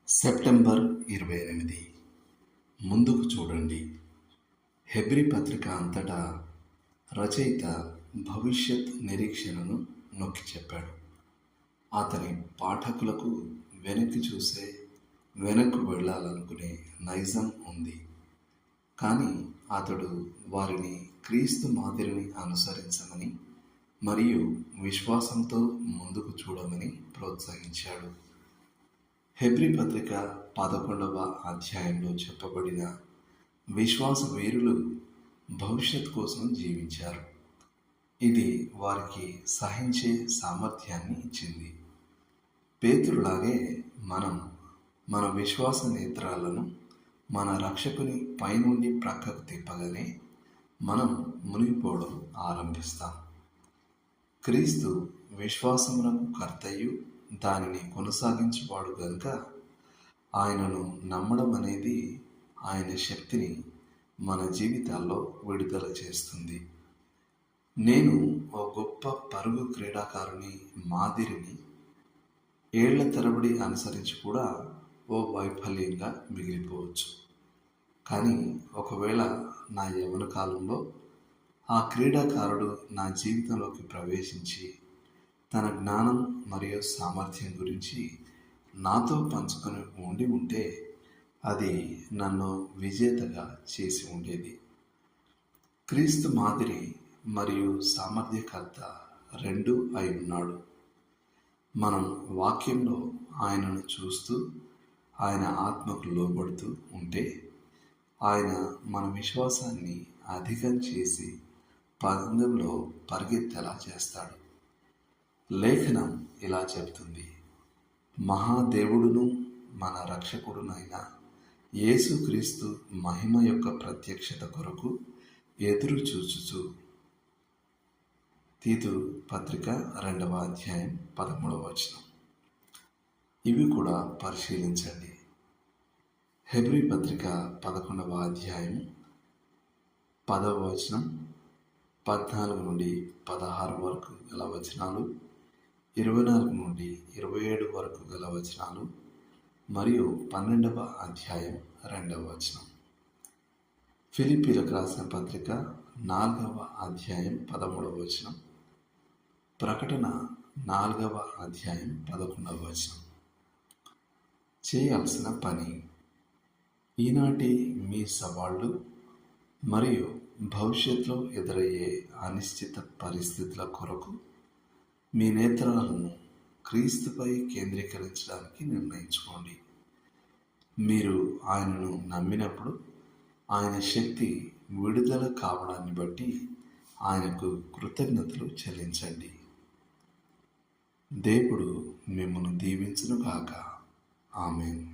September 28 ముందుకు చూడండి. Hebrew పత్రిక అంతటా రచయిత భవిష్యత్ నిరీక్షణను నొక్కి చెప్పాడు. అతని పాఠకులకు వెనక్కి చూసే, వెనక్కు వెళ్ళాలనుకునే నైజం ఉంది. కానీ అతడు వారిని క్రీస్తు మాదిరిని అనుసరించమని మరియు విశ్వాసంతో ముందుకు చూడమని ప్రోత్సహించాడు. హెబ్రీ పత్రిక 11వ అధ్యాయంలో చెప్పబడిన విశ్వాస వీరులు భవిష్యత్ కోసం జీవించారు. ఇది వారికి సహించే సామర్థ్యాన్ని ఇచ్చింది. పేతురులాగే మనం మన విశ్వాస నేత్రాలను మన రక్షకుని పైనుండి ప్రక్కకు తిప్పగానే మనం మునిగిపోవడం ఆరంభిస్తాం. క్రీస్తు విశ్వాసమునకు కర్తయు దానిని కొనసాగించేవాడు గనుక ఆయనను నమ్మడం అనేది ఆయన శక్తిని మన జీవితాల్లో విడుదల చేస్తుంది. నేను ఓ గొప్ప పరుగు క్రీడాకారుని మాదిరిని ఏళ్ల తరబడి అనుసరించి కూడా ఓ వైఫల్యంగా మిగిలిపోవచ్చు. కానీ ఒకవేళ నా యవ్వన కాలంలో ఆ క్రీడాకారుడు నా జీవితంలోకి ప్రవేశించి తన జ్ఞానం మరియు సామర్థ్యం గురించి నాతో పంచుకొని ఉంటే అది నన్ను విజేతగా చేసి ఉండేది. క్రీస్తు మాదిరి మరియు సామర్థ్యకర్త రెండూ అయి ఉన్నాడు. మనం వాక్యంలో ఆయనను చూస్తూ ఆయన ఆత్మకు లోబడుతూ ఉంటే ఆయన మన విశ్వాసాన్ని అధికం చేసి పందెంలో పరిగెత్తేలా చేస్తాడు. లేఖనం ఇలా చెబుతుంది: మహాదేవుడును మన రక్షకుడునైన యేసుక్రీస్తు మహిమ యొక్క ప్రత్యక్షత కొరకు ఎదురు చూచుచు. తీతు పత్రిక 2వ అధ్యాయం 13వ వచనం. ఇవి కూడా పరిశీలించండి. హెబ్రీ పత్రిక 11వ అధ్యాయం 10వ వచనం, 14 నుండి 16 వరకు గల వచనాలు, 24 నుండి 27 వరకు గల వచనాలు మరియు 12వ అధ్యాయం 2వ వచనం. ఫిలిప్పీలకు రాసిన పత్రిక 4వ అధ్యాయం 13వ వచనం, ప్రకటన 4వ అధ్యాయం 11వ వచనం. చేయాల్సిన పని. ఈనాటి మీ సవాళ్ళు మరియు భవిష్యత్తులో ఎదురయ్యే అనిశ్చిత పరిస్థితుల కొరకు మీ నేత్రాలను క్రీస్తుపై కేంద్రీకరించడానికి నిర్ణయించుకోండి. మీరు ఆయనను నమ్మినప్పుడు ఆయన శక్తి విడుదల కావడాన్ని బట్టి ఆయనకు కృతజ్ఞతలు చెల్లించండి. దేవుడు మిమ్మల్ని దీవించును గాక. ఆమేన్.